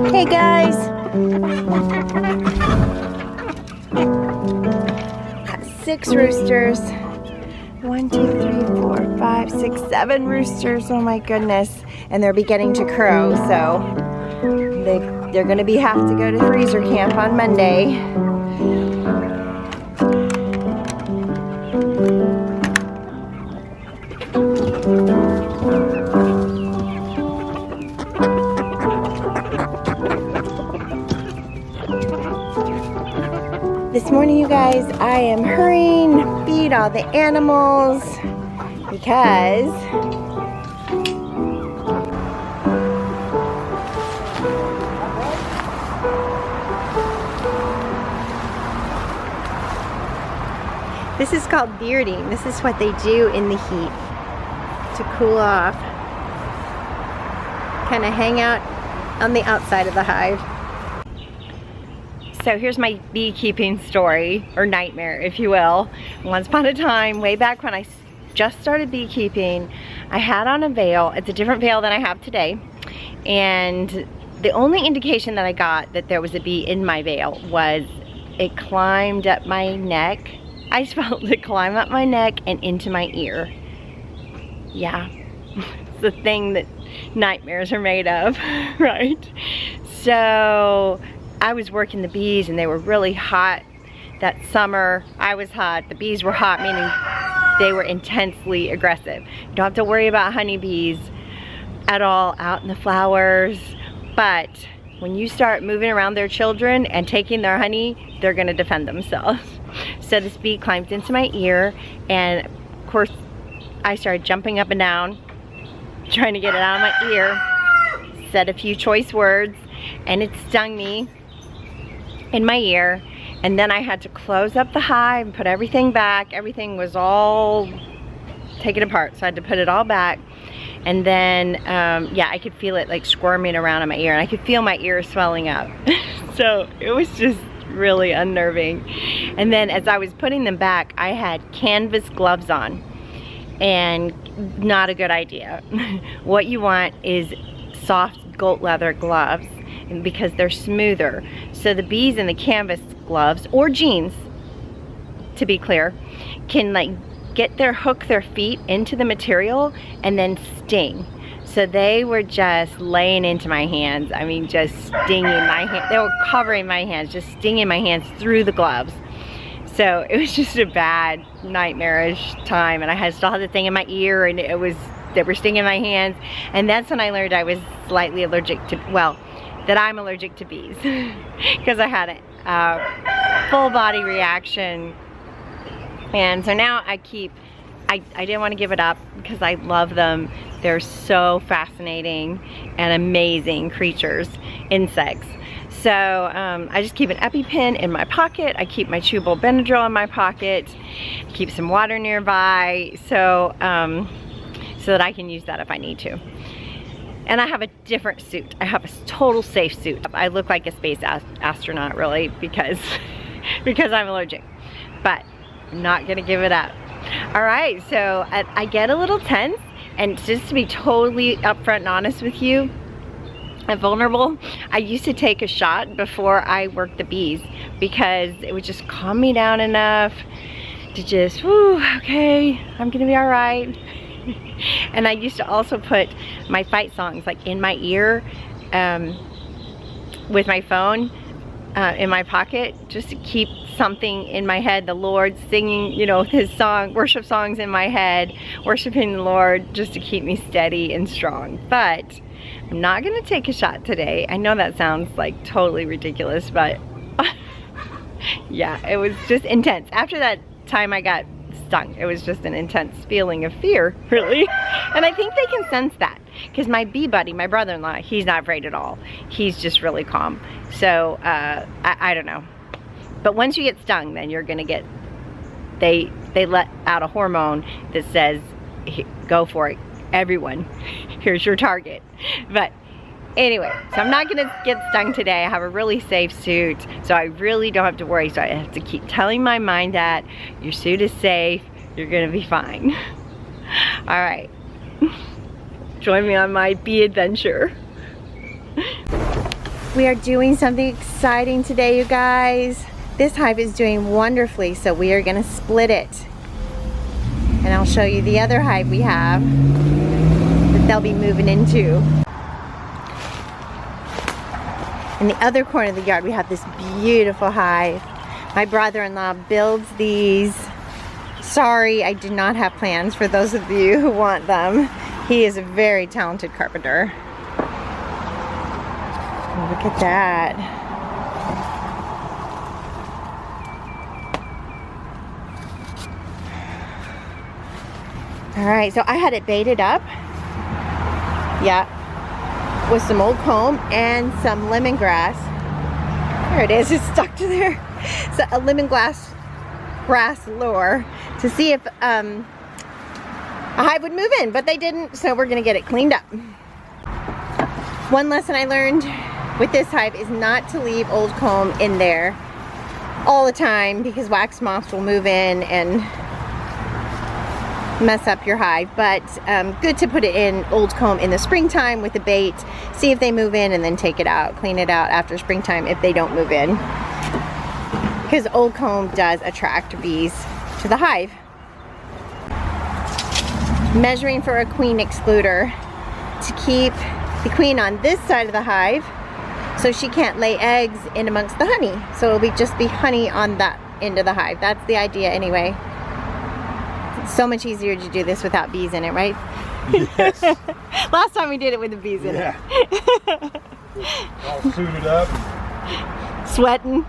Hey guys! Got 6 roosters. 1, 2, 3, 4, 5, 6, 7 roosters. Oh my goodness. And they're beginning to crow, so they're gonna have to go to freezer camp on Monday. This morning, you guys, I am hurrying to feed all the animals because this is called bearding. This is what they do in the heat to cool off. Kind of hang out on the outside of the hive. So here's my beekeeping story, or nightmare, if you will. Once upon a time, way back when I just started beekeeping, I had on a veil. It's a different veil than I have today. And the only indication that I got that there was a bee in my veil was it climbed up my neck. I just felt it climb up my neck and into my ear. Yeah, it's the thing that nightmares are made of, right? So I was working the bees and they were really hot that summer. I was hot, the bees were hot, meaning they were intensely aggressive. You don't have to worry about honeybees at all out in the flowers, but when you start moving around their children and taking their honey, they're gonna defend themselves. So this bee climbed into my ear, and of course I started jumping up and down, trying to get it out of my ear, said a few choice words, and it stung me in my ear. And then I had to close up the hive and put everything back. Everything was all taken apart, so I had to put it all back. And then, yeah, I could feel it like squirming around in my ear, and I could feel my ear swelling up. So it was just really unnerving. And then as I was putting them back, I had canvas gloves on, and not a good idea. What you want is soft goat leather gloves, because they're smoother. So the bees in the canvas gloves, or jeans, to be clear, can like hook their feet into the material and then sting. So they were just laying into my hands. I mean, just stinging my hand. They were covering my hands, just stinging my hands through the gloves. So it was just a bad, nightmarish time, and I still had the thing in my ear, and they were stinging my hands. And that's when I learned I was slightly allergic to, well, that I'm allergic to bees, because I had a full body reaction. And so now I didn't want to give it up because I love them. They're so fascinating and amazing creatures, insects. So I just keep an EpiPen in my pocket. I keep my chewable Benadryl in my pocket. I keep some water nearby, so that I can use that if I need to. And I have a different suit. I have a total safe suit. I look like a space astronaut, really, because I'm allergic. But I'm not gonna give it up. All right, so I get a little tense, and just to be totally upfront and honest with you, and vulnerable, I used to take a shot before I worked the bees, because it would just calm me down enough to just, whew, okay, I'm gonna be all right. And I used to also put my fight songs like in my ear with my phone in my pocket, just to keep something in my head, the Lord singing, you know, his song, worship songs in my head, worshiping the Lord, just to keep me steady and strong. But I'm not gonna take a shot today. I know that sounds like totally ridiculous, but yeah, it was just intense. After that time I got stung, it was just an intense feeling of fear, really. And I think they can sense that, because my bee buddy, my brother-in-law, he's not afraid at all. He's just really calm. So I don't know. But once you get stung, then you're gonna get, they let out a hormone that says, go for it, everyone, here's your target. But anyway, so I'm not gonna get stung today. I have a really safe suit, so I really don't have to worry. So I have to keep telling my mind that your suit is safe, you're gonna be fine. All right. Join me on my bee adventure. We are doing something exciting today, you guys. This hive is doing wonderfully, so we are gonna split it. And I'll show you the other hive we have that they'll be moving into. In the other corner of the yard, we have this beautiful hive. My brother-in-law builds these. Sorry, I do not have plans for those of you who want them. He is a very talented carpenter. Look at that. All right, so I had it baited up. Yeah, with some old comb and some lemongrass. There it is, it's stuck to there. So a lemongrass lure to see if a hive would move in, but they didn't, so we're gonna get it cleaned up. One lesson I learned with this hive is not to leave old comb in there all the time because wax moths will move in and mess up your hive, but good to put it in old comb in the springtime with the bait, see if they move in, and then take it out, clean it out after springtime if they don't move in, because old comb does attract bees to the hive. Measuring for a queen excluder to keep the queen on this side of the hive so she can't lay eggs in amongst the honey, so it'll be just be honey on that end of the hive. That's the idea anyway. It's so much easier to do this without bees in it, right? Yes. Last time we did it with the bees in it. All suited up. Sweating.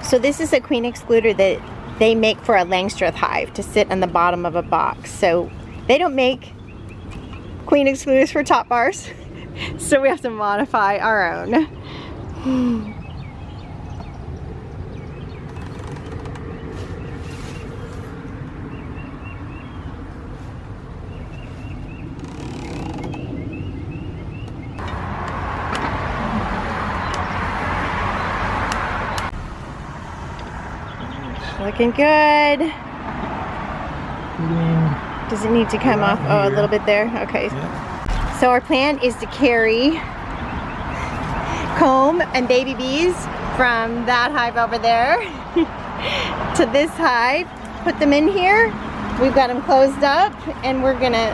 So this is a queen excluder that they make for a Langstroth hive to sit on the bottom of a box. So they don't make queen excluders for top bars, so we have to modify our own. Looking good. Does it need to come off? Oh, a little bit there. Okay. Yeah. So our plan is to carry comb and baby bees from that hive over there to this hive. Put them in here. We've got them closed up, and we're gonna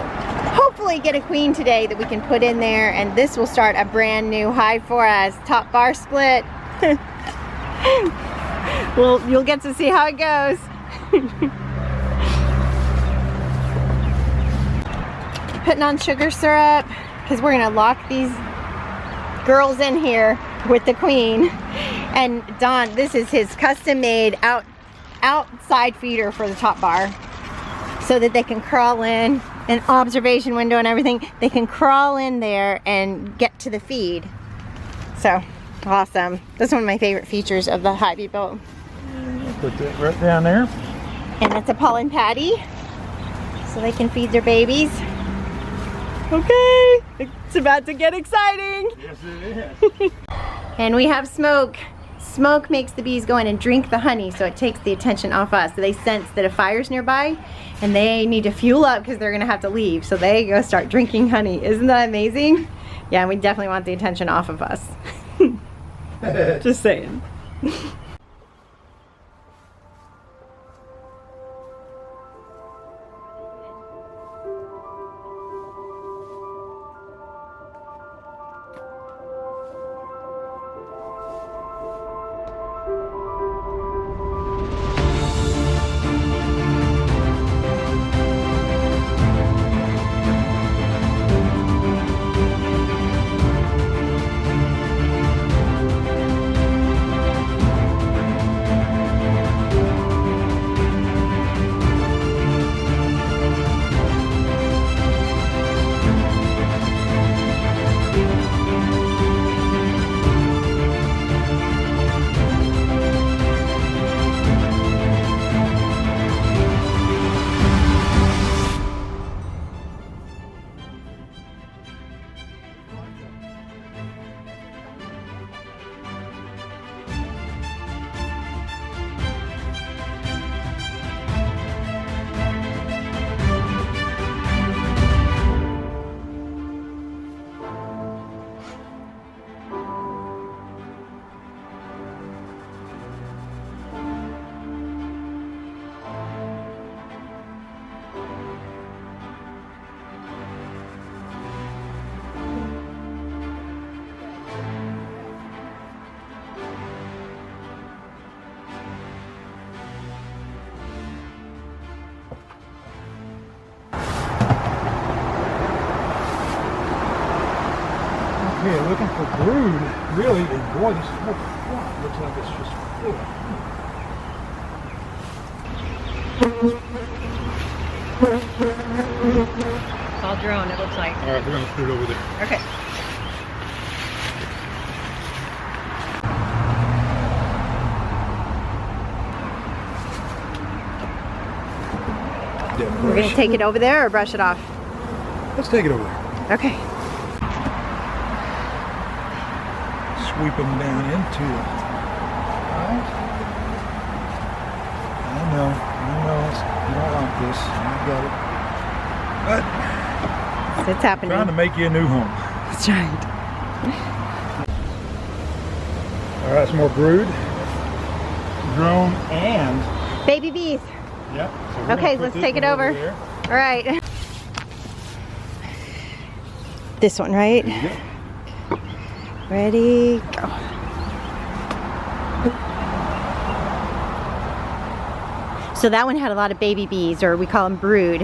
hopefully get a queen today that we can put in there, and this will start a brand new hive for us. Top bar split. Well, you'll get to see how it goes. Putting on sugar syrup because we're gonna lock these girls in here with the queen. And Don, this is his custom-made outside feeder for the top bar, so that they can crawl in, an observation window and everything. They can crawl in there and get to the feed. So awesome. That's one of my favorite features of the hive he built. Put that right down there. And that's a pollen patty, so they can feed their babies. Okay, it's about to get exciting. Yes, it is. And we have smoke. Smoke makes the bees go in and drink the honey, so it takes the attention off us. So they sense that a fire's nearby and they need to fuel up because they're gonna have to leave. So they go start drinking honey. Isn't that amazing? Yeah, and we definitely want the attention off of us. Just saying. Okay, looking for brood, really, and boy, this whole flock looks like it's just full. It's all drone, it looks like. All right, we're gonna put it over there. Okay. We're gonna take it over there or brush it off? Let's take it over there. Okay. Sweep them down into it. Right. I know, you don't want this. I got it. But So it's happening. trying to make you a new home. That's right. All right, some more brood, drone, and Baby bees. yeah. So we're Okay, gonna put let's this take it one over. there. All right. This one, right? There you go. Ready, go. So that one had a lot of baby bees, or we call them brood.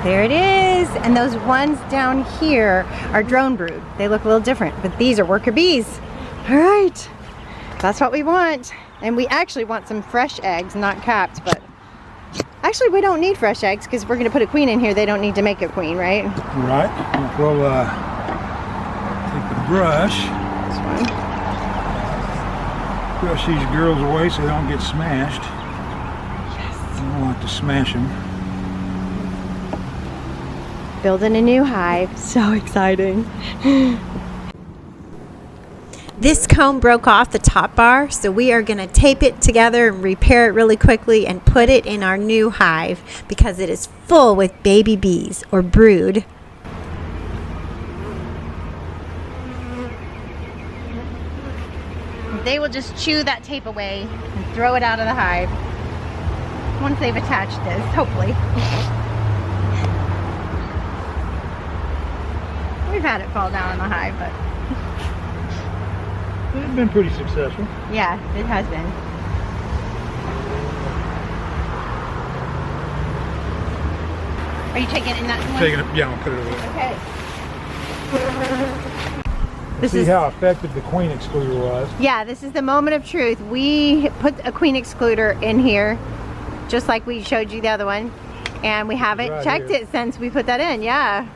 There it is. And those ones down here are drone brood. They look a little different, but these are worker bees. All right, that's what we want. And we actually want some fresh eggs, not capped, but actually we don't need fresh eggs because we're gonna put a queen in here. They don't need to make a queen, right? Right. We'll take the brush, This one. brush these girls away so they don't get smashed. Yes. I don't like to smash them. Building a new hive. So exciting. This comb broke off the top bar, so we are going to tape it together and repair it really quickly and put it in our new hive because it is full with baby bees or brood. They will just chew that tape away and throw it out of the hive once they've attached this, hopefully. We've had it fall down in the hive, but They've been pretty successful. yeah, it has been. Are you taking it in that one? Taking it, yeah, I'll put it over there. Okay. This See is, how effective the queen excluder was. yeah, this is the moment of truth. We put a queen excluder in here, just like we showed you the other one, and we haven't Right checked here. it since we put that in. Yeah.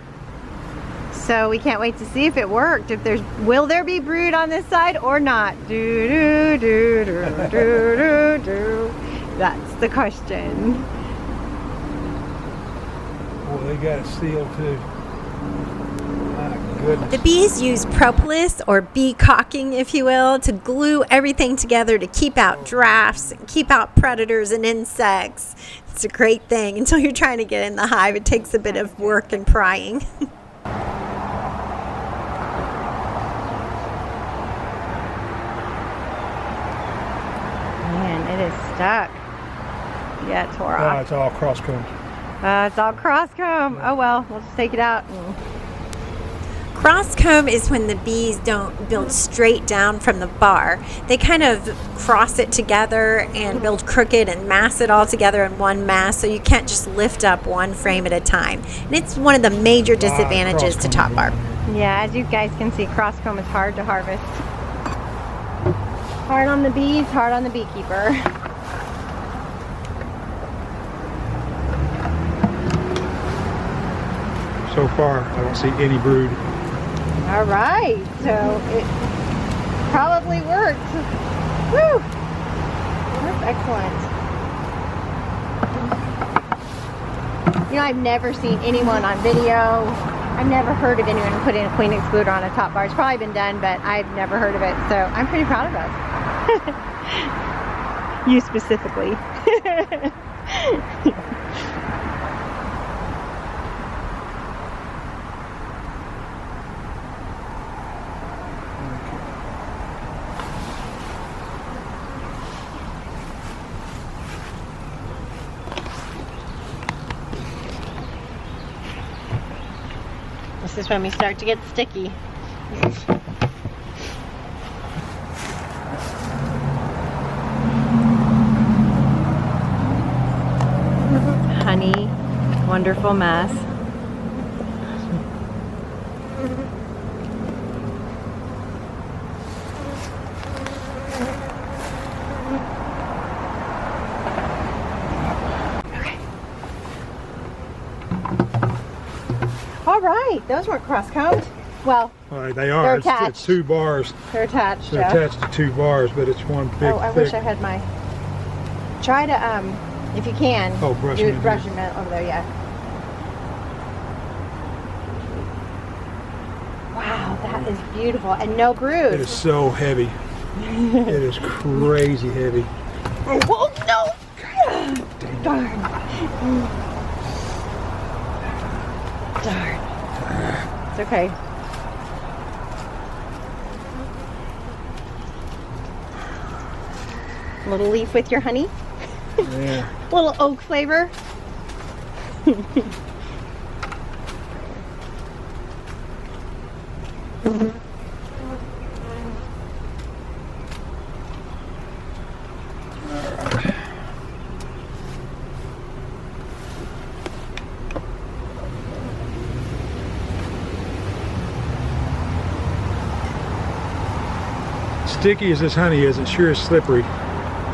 So we can't wait to see if it worked. If there's, will there be brood on this side or not? Do do do do do do do. That's the question. Well, they got it sealed too. My goodness. The bees use propolis, or bee caulking if you will, to glue everything together to keep out drafts, and keep out predators and insects. It's a great thing. Until you're trying to get in the hive, it takes a bit of work and prying. Man, it is stuck. Yeah, it tore Oh, off. it's all cross-combed. It's all cross-comb. Oh well, we'll just take it out. Cross comb is when the bees don't build straight down from the bar. They kind of cross it together and build crooked and mass it all together in one mass, so you can't just lift up one frame at a time. And it's one of the major disadvantages to top bar. Yeah, as you guys can see, cross-comb is hard to harvest. Hard on the bees, hard on the beekeeper. So far, I don't see any brood. All right, so it probably worked. Woo! That's excellent. You know, I've never seen anyone on video. I've never heard of anyone putting a queen excluder on a top bar. It's probably been done, but I've never heard of it. So I'm pretty proud of us. You specifically. This is when we start to get sticky. Honey, wonderful mess. All right, those weren't cross-combed. Well, They are. they're It's attached. 2 bars. They're attached. They're attached to 2 bars, but it's one big. Oh, I wish I had my. Try to, if you can. Oh, brush do them in brush here. them over there, yeah. Wow, that is beautiful and no bruise. It is so heavy. It is crazy heavy. Oh no! Darn. Darn. It's okay. A little leaf with your honey. Yeah. A little oak flavor. Sticky as this honey is, it sure is slippery.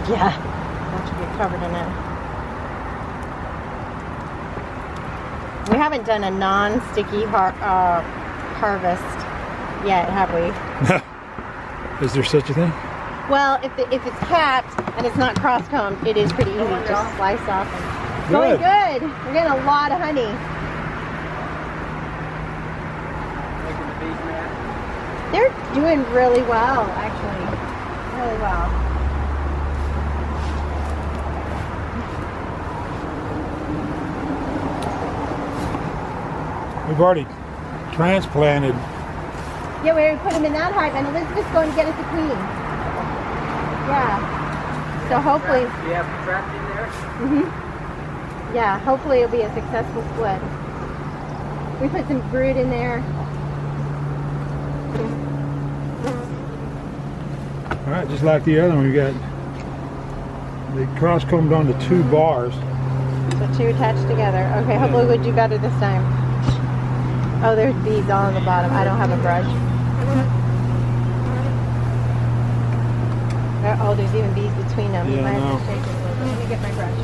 Yeah. Watch you get covered in it. We haven't done a non-sticky harvest yet, have we? Is there such a thing? Well, if it's capped and it's not cross-combed, it is pretty easy. Just slice off. And going good. We're getting a lot of honey. Making the bees mad. They're doing really well, actually. Really well. We've already transplanted. Yeah, we already put them in that hive, and Elizabeth's going to get us a queen. Yeah. So hopefully, You have them trapped in there? yeah, hopefully it'll be a successful split. We put some brood in there. All right, just like the other one, we got the cross combed onto 2 bars. So 2 attached together. Okay, hopefully we'll do better this time. Oh, there's bees all on the bottom. I don't have a brush. Oh, there's even bees between them. You Yeah, might I have know. to shake it a little bit. Let me get my brush.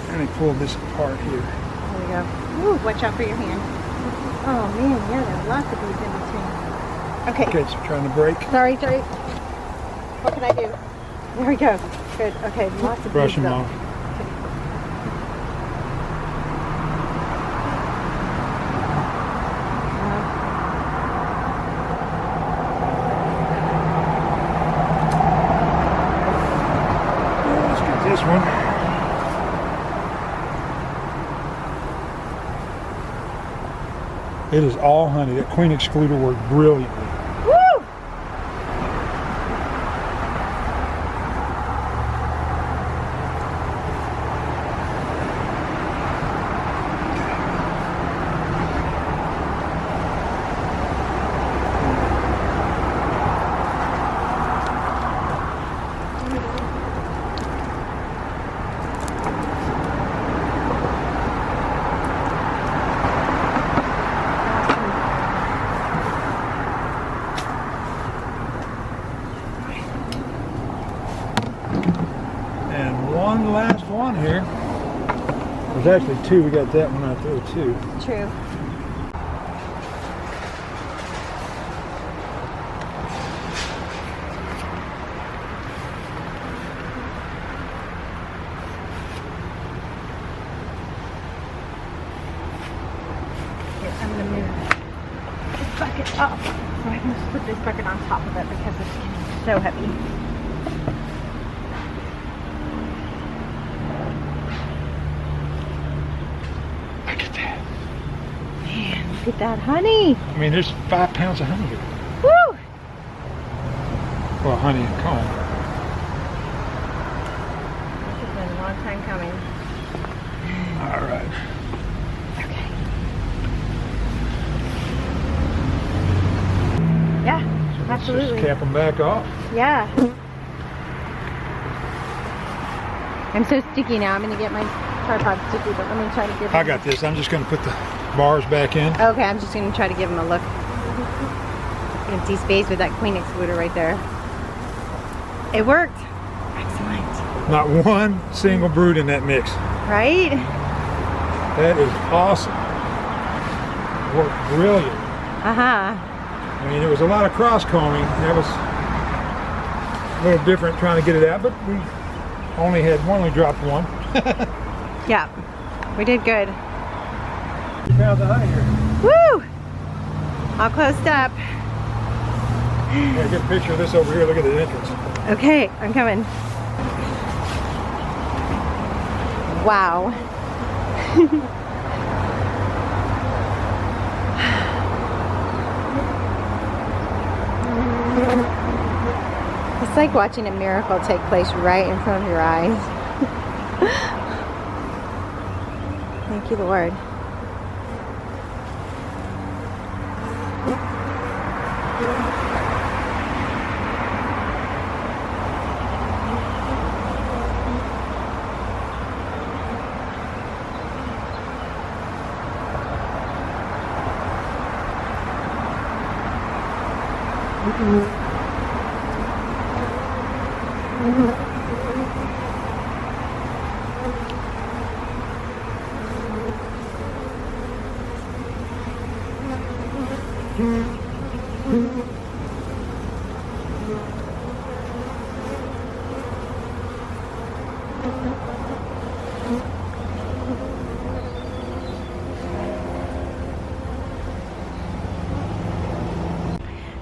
Let me pull this apart here. There we go. Ooh, watch out for your hand. Oh man, yeah, there's lots of bees in between. Okay. Okay, so trying to break. Sorry. What can I do? There we go. Good. Okay, lots of Brush bees them though. off. Let's get this one. It is all honey. That queen excluder worked brilliantly. Woo! And one last one here. There's actually 2. We got that one out there too. True. Here, I'm gonna move this bucket up so I can just put this bucket on top of it because it's so heavy. Look at that. Man, look at that honey. I mean, there's 5 pounds of honey here. Woo! Well, honey and comb. This has been a long time coming. All right. Okay. Yeah, So let's absolutely. just cap them back off. Yeah. I'm so sticky now. I'm going to get my tripod sticky, but let me try to give I got this. I'm just going to put the bars back in. Okay, I'm just going to try to give him a look. empty space with that queen excluder right there. It worked. Excellent. Not one single brood in that mix. Right? That is awesome. Worked brilliant. Uh-huh. I mean, there was a lot of cross combing. That was a little different trying to get it out, but we only had one. We dropped one. Yeah, we did good. We found the hive here. Woo! All closed up. Yeah, get a picture of this over here. Look at the entrance. Okay, I'm coming. Wow. It's like watching a miracle take place right in front of your eyes. Thank you, Lord.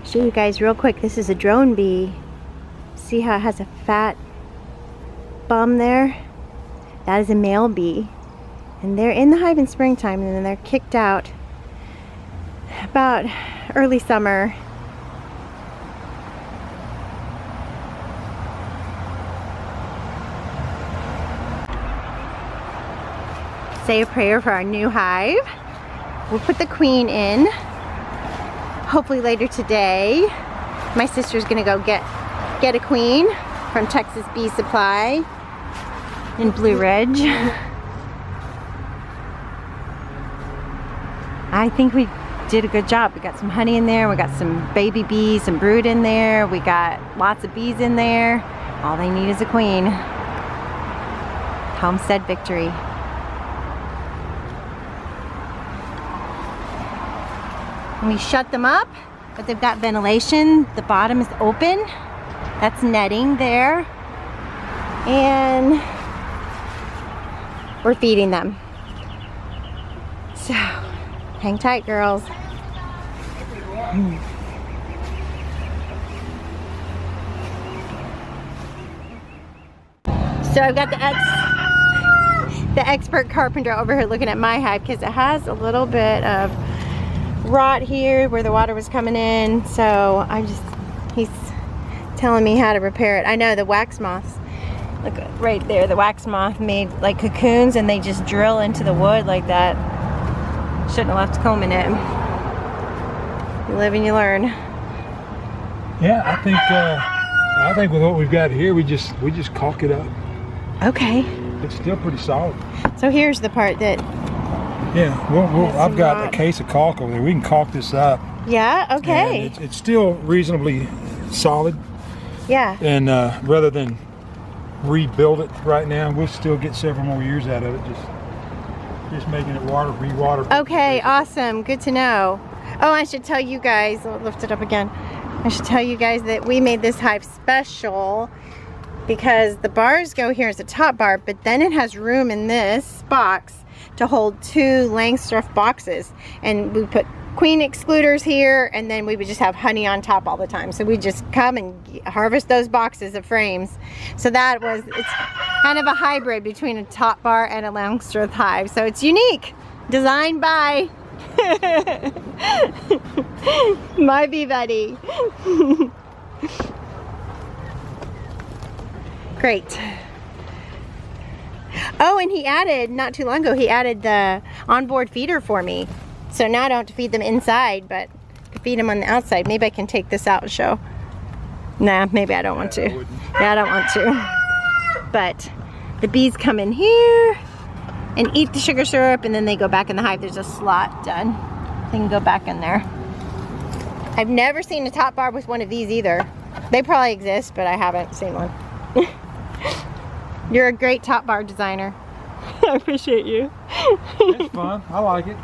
Show you guys real quick, this is a drone bee. See how it has a fat bum there? That is a male bee. And they're in the hive in springtime and then they're kicked out about early summer. Say a prayer for our new hive. We'll put the queen in. Hopefully later today. My sister's gonna go get a queen from Texas Bee Supply in Blue Ridge. I think we did a good job. We got some honey in there, we got some baby bees, some brood in there, we got lots of bees in there. All they need is a queen. Homestead victory. We shut them up, but they've got ventilation. The bottom is open. That's netting there. And we're feeding them. So, hang tight, girls. So I've got the expert carpenter over here looking at my hive because it has a little bit of rot here where the water was coming in, so he's telling me how to repair it. I know the wax moths, look right there, the wax moth made like cocoons and they just drill into the wood like that. Shouldn't have left comb in it. You live and you learn. Yeah, I think with what we've got here, we just caulk it up. Okay. It's still pretty solid. So here's the part that. Yeah, I've got a case of caulk over there. We can caulk this up. Yeah, okay. And it's still reasonably solid. Yeah. And rather than rebuild it right now, we'll still get several more years out of it. Just making it re-water. Okay, awesome. Good to know. Oh, I should tell you guys, I'll lift it up again. I should tell you guys that we made this hive special because the bars go here as a top bar, but then it has room in this box to hold 2 Langstroth boxes, and we put queen excluders here, and then we would just have honey on top all the time. So we just come and harvest those boxes of frames. So it's kind of a hybrid between a top bar and a Langstroth hive. So it's unique, designed by my bee buddy. Great. Oh, and he added, not too long ago, he added the onboard feeder for me. So now I don't have to feed them inside, but I feed them on the outside. Maybe I can take this out and show. Nah, maybe I don't want to. Yeah, I don't want to. But the bees come in here and eat the sugar syrup, and then they go back in the hive. There's a slot done. They can go back in there. I've never seen a top bar with one of these either. They probably exist, but I haven't seen one. You're a great top bar designer. I appreciate you. It's fun. I like it.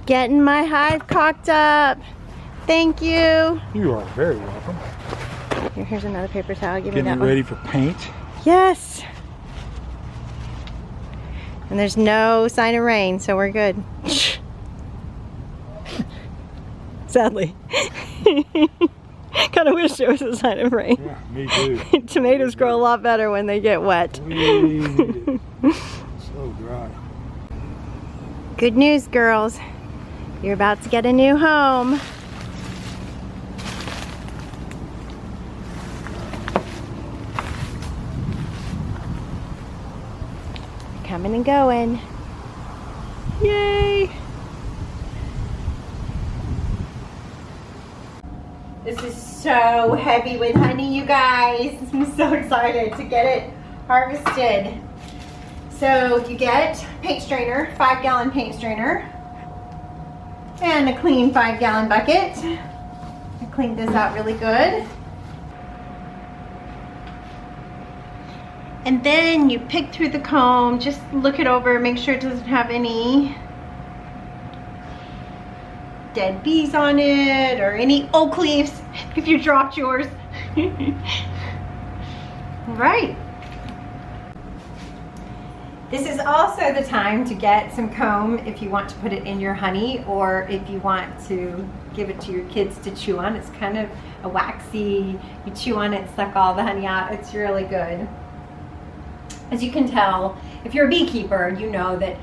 Getting my hive caulked up. Thank you. You are very welcome. Here's another paper towel. Give me Getting that it one. ready for paint. Yes. And there's no sign of rain, so we're good. Sadly. Kind of wish there was a sign of rain. Yeah, me too. Tomatoes grow a lot better when they get wet. So dry. Good news, girls. You're about to get a new home. Coming and going. Yay! This is so heavy with honey, you guys. I'm so excited to get it harvested. So you get paint strainer, 5-gallon paint strainer, and a clean 5-gallon bucket. I cleaned this out really good. And then you pick through the comb, just look it over, make sure it doesn't have any dead bees on it or any oak leaves if you dropped yours. All right. This is also the time to get some comb if you want to put it in your honey or if you want to give it to your kids to chew on. It's kind of a waxy, you chew on it, suck all the honey out. It's really good. As you can tell, if you're a beekeeper, you know that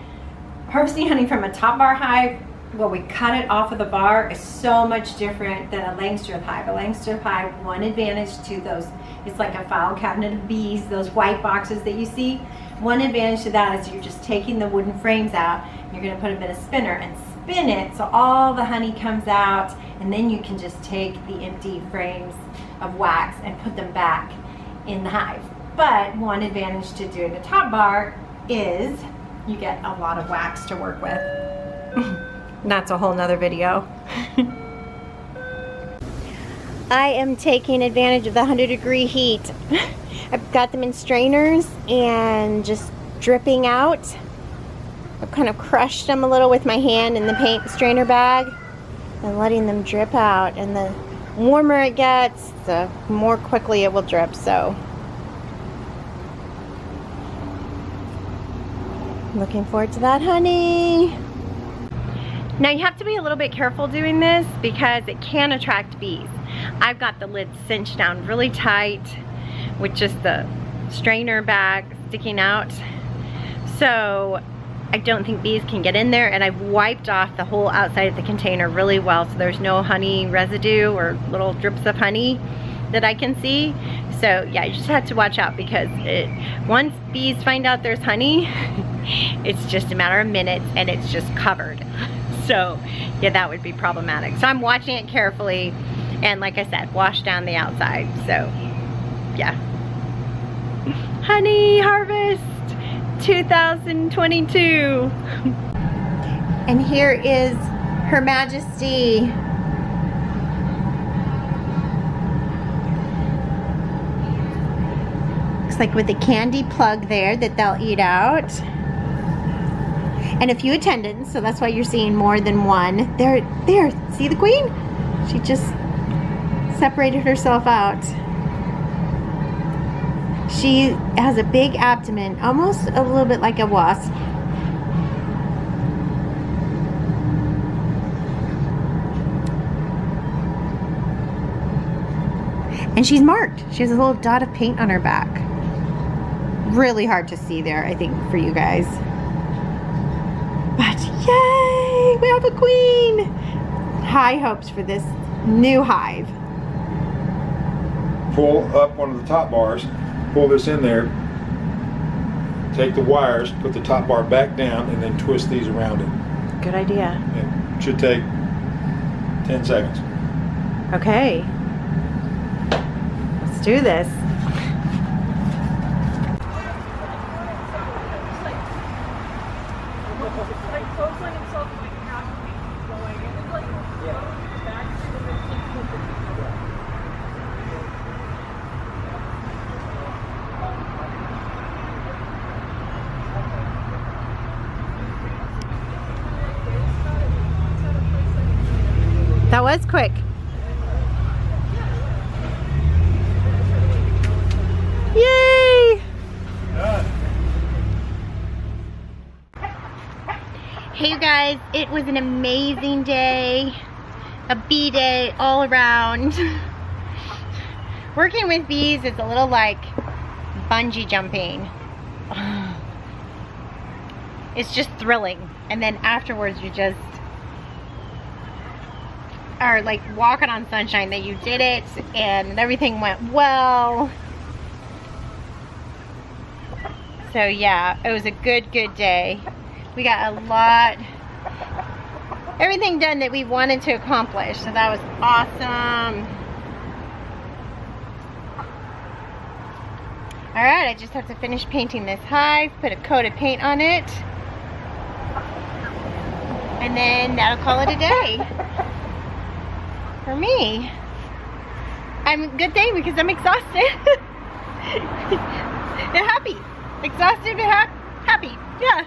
harvesting honey from a top bar hive, where we cut it off of the bar, is so much different than a Langstroth hive. A Langstroth hive, one advantage to those, it's like a file cabinet of bees, those white boxes that you see. One advantage to that is you're just taking the wooden frames out, you're gonna put them in a spinner and spin it so all the honey comes out, and then you can just take the empty frames of wax and put them back in the hive. But one advantage to doing a top bar is you get a lot of wax to work with. That's a whole nother video. I am taking advantage of the 100-degree heat. I've got them in strainers and just dripping out. I've kind of crushed them a little with my hand in the paint strainer bag and letting them drip out. And the warmer it gets, the more quickly it will drip. So looking forward to that honey. Now you have to be a little bit careful doing this because it can attract bees. I've got the lid cinched down really tight with just the strainer bag sticking out. So I don't think bees can get in there, and I've wiped off the whole outside of the container really well so there's no honey residue or little drips of honey that I can see. So yeah, you just have to watch out because once bees find out there's honey, it's just a matter of minutes and it's just covered. So yeah, that would be problematic. So I'm watching it carefully, and like I said, wash down the outside. So yeah. Honey harvest 2022. And here is Her Majesty. Looks like with a candy plug there that they'll eat out. And a few attendants, so that's why you're seeing more than one. There, see the queen? She just separated herself out. She has a big abdomen, almost a little bit like a wasp. And she's marked. She has a little dot of paint on her back. Really hard to see there, I think, for you guys. But yay, we have a queen. High hopes for this new hive. Pull up one of the top bars, pull this in there, take the wires, put the top bar back down, and then twist these around it. Good idea. It should take 10 seconds. Okay. Let's do this. Like closing himself like half going and then like That was quick. Yay! Hey you guys, it was an amazing day. A bee day all around. Working with bees is a little like bungee jumping. It's just thrilling. And then afterwards you just are like walking on sunshine that you did it and everything went well. So yeah, it was a good day. We got a lot, everything done that we wanted to accomplish. So that was awesome. All right, I just have to finish painting this hive, put a coat of paint on it, and then that'll call it a day for me. I'm a good day because I'm exhausted and happy. Exhausted but happy. Yeah.